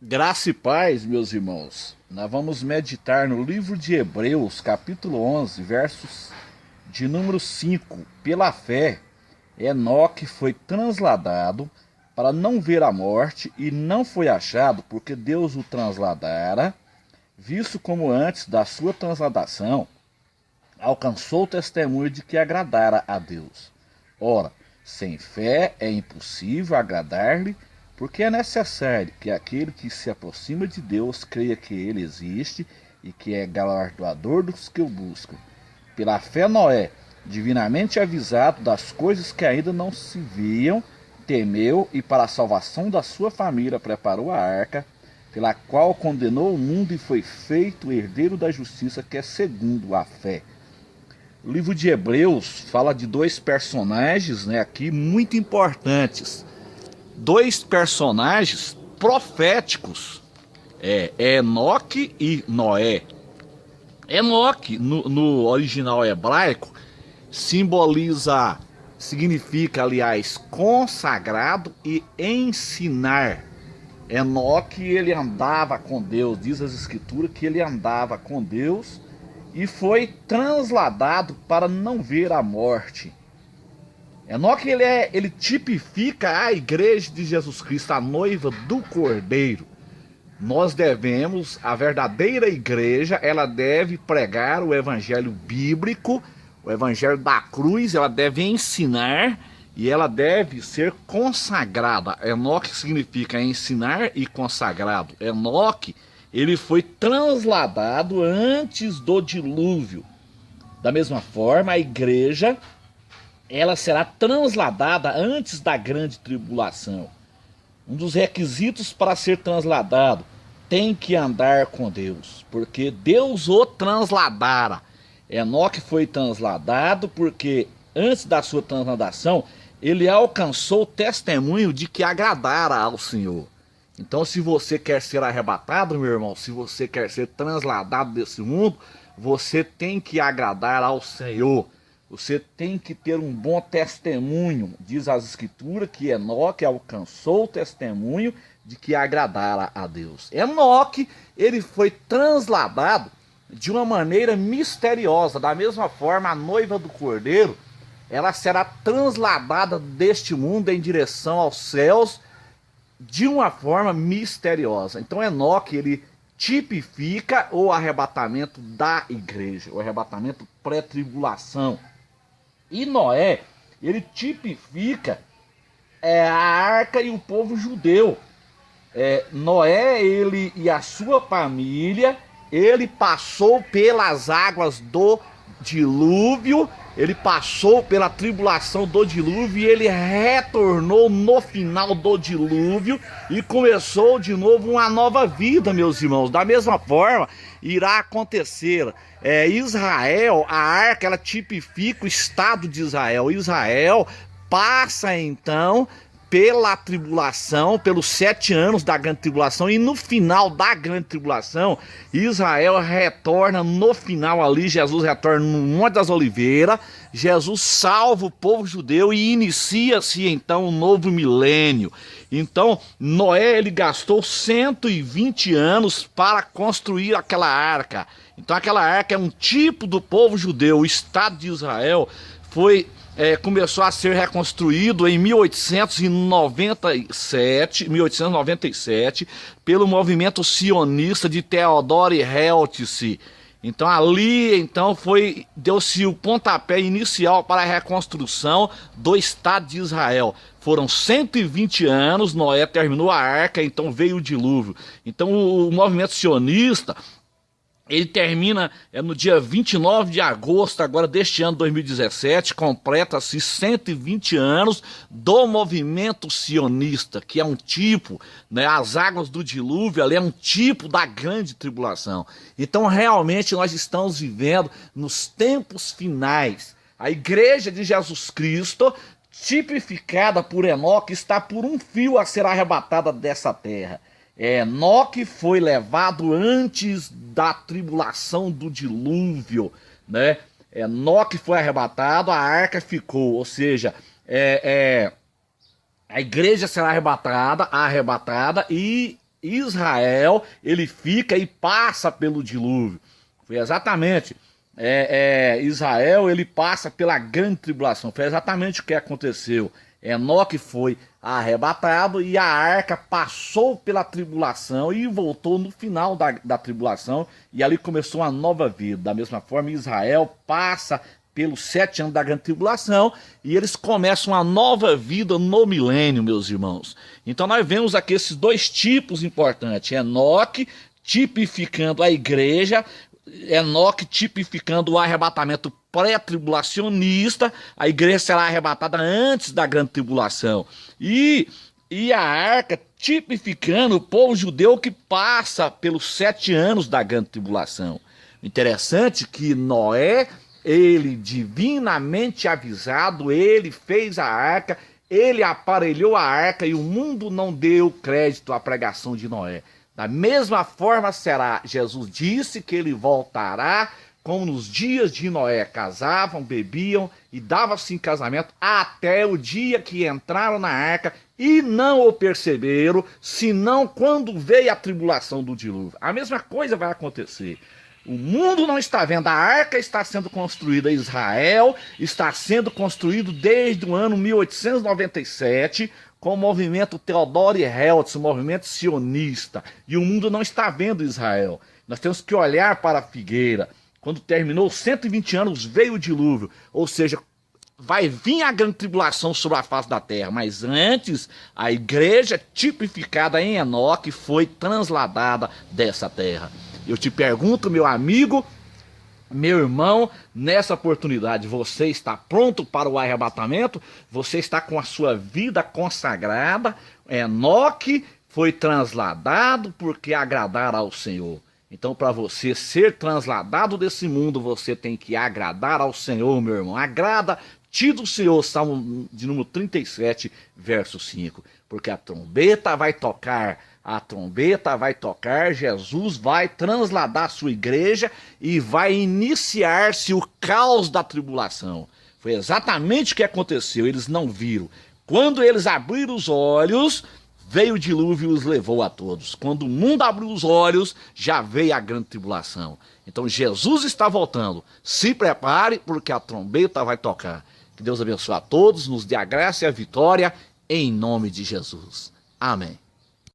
Graça e paz, meus irmãos. Nós vamos meditar no livro de Hebreus, capítulo 11, versos de número 5. Pela fé, Enoque foi transladado para não ver a morte e não foi achado porque Deus o transladara, visto como antes da sua transladação alcançou o testemunho de que agradara a Deus. Ora, sem fé é impossível agradar-lhe, porque é necessário que aquele que se aproxima de Deus creia que ele existe e que é galardoador dos que o buscam. Pela fé, Noé, divinamente avisado das coisas que ainda não se viam, temeu e para a salvação da sua família preparou a arca, pela qual condenou o mundo e foi feito herdeiro da justiça, que é segundo a fé. O livro de Hebreus fala de dois personagens, aqui muito importantes. Dois personagens proféticos, Enoque e Noé. Enoque, no original hebraico, significa, aliás, consagrado e ensinar. Enoque, ele andava com Deus, diz as escrituras que ele andava com Deus e foi transladado para não ver a morte. Enoque, ele tipifica a igreja de Jesus Cristo, a noiva do Cordeiro. Nós devemos, a verdadeira igreja, ela deve pregar o evangelho bíblico, o evangelho da cruz, ela deve ensinar e ela deve ser consagrada. Enoque significa ensinar e consagrado. Enoque, ele foi transladado antes do dilúvio. Da mesma forma, a igreja, ela será transladada antes da grande tribulação. Um dos requisitos para ser transladado, tem que andar com Deus, porque Deus o transladara. Enoque foi transladado porque antes da sua transladação, ele alcançou o testemunho de que agradara ao Senhor. Então, se você quer ser arrebatado, meu irmão, se você quer ser transladado desse mundo, você tem que agradar ao Senhor. Você tem que ter um bom testemunho. Diz as escrituras que Enoque alcançou o testemunho de que agradara a Deus. Enoque, ele foi transladado de uma maneira misteriosa. Da mesma forma, a noiva do Cordeiro, ela será transladada deste mundo em direção aos céus de uma forma misteriosa. Então Enoque, ele tipifica o arrebatamento da igreja, o arrebatamento pré-tribulação. E Noé, ele tipifica a arca e o povo judeu. Noé, ele e a sua família, ele passou pelas águas do dilúvio, ele passou pela tribulação do dilúvio e ele retornou no final do dilúvio e começou de novo uma nova vida, meus irmãos. Da mesma forma, irá acontecer. Israel, a arca, ela tipifica o estado de Israel. Israel passa então pela tribulação, pelos 7 anos da grande tribulação, e no final da grande tribulação, Israel retorna no final ali, Jesus retorna no Monte das Oliveiras, Jesus salva o povo judeu e inicia-se então um novo milênio. Então Noé, ele gastou 120 anos para construir aquela arca. Então aquela arca é um tipo do povo judeu. O Estado de Israel começou a ser reconstruído em 1897 pelo movimento sionista de Theodor Herzl. Então ali deu-se o pontapé inicial para a reconstrução do Estado de Israel. Foram 120 anos, Noé terminou a arca, então veio o dilúvio. Então o movimento sionista, ele termina no dia 29 de agosto agora deste ano 2017, completa-se 120 anos do movimento sionista, que é um tipo, as águas do dilúvio ali é um tipo da grande tribulação. Então realmente nós estamos vivendo nos tempos finais. A igreja de Jesus Cristo, tipificada por Enoque, está por um fio a ser arrebatada dessa terra. Enoque foi levado antes da tribulação do dilúvio, Enoque foi arrebatado, a arca ficou, ou seja, a igreja será arrebatada e Israel, ele fica e passa pelo dilúvio. Foi exatamente, Israel, ele passa pela grande tribulação. Foi exatamente o que aconteceu. Enoque foi arrebatado e a arca passou pela tribulação e voltou no final da tribulação, e ali começou uma nova vida. Da mesma forma, Israel passa pelos 7 anos da grande tribulação e eles começam uma nova vida no milênio, meus irmãos. Então nós vemos aqui esses dois tipos importantes: Enoque tipificando a igreja, Enoque tipificando o arrebatamento pré-tribulacionista. A igreja será arrebatada antes da grande tribulação. E a arca tipificando o povo judeu que passa pelos 7 anos da grande tribulação. Interessante que Noé, ele divinamente avisado, ele fez a arca, ele aparelhou a arca e o mundo não deu crédito à pregação de Noé. Da mesma forma será. Jesus disse que ele voltará como nos dias de Noé: casavam, bebiam e davam-se em casamento até o dia que entraram na arca e não o perceberam, senão quando veio a tribulação do dilúvio. A mesma coisa vai acontecer. O mundo não está vendo, a arca está sendo construída, Israel está sendo construído desde o ano 1897, com o movimento Theodor Herzl, o movimento sionista, e o mundo não está vendo Israel. Nós temos que olhar para a figueira. Quando terminou 120 anos, veio o dilúvio, ou seja, vai vir a grande tribulação sobre a face da terra, mas antes a igreja tipificada em Enoque foi transladada dessa terra. Eu te pergunto, meu amigo, meu irmão, nessa oportunidade, você está pronto para o arrebatamento? Você está com a sua vida consagrada? Enoque foi transladado porque agradar ao Senhor. Então, para você ser transladado desse mundo, você tem que agradar ao Senhor, meu irmão. Agrada-te do Senhor, Salmo de número 37, verso 5. Porque a trombeta vai tocar, Jesus vai transladar a sua igreja e vai iniciar-se o caos da tribulação. Foi exatamente o que aconteceu, eles não viram. Quando eles abriram os olhos, veio o dilúvio e os levou a todos. Quando o mundo abriu os olhos, já veio a grande tribulação. Então Jesus está voltando. Se prepare, porque a trombeta vai tocar. Que Deus abençoe a todos, nos dê a graça e a vitória, em nome de Jesus. Amém.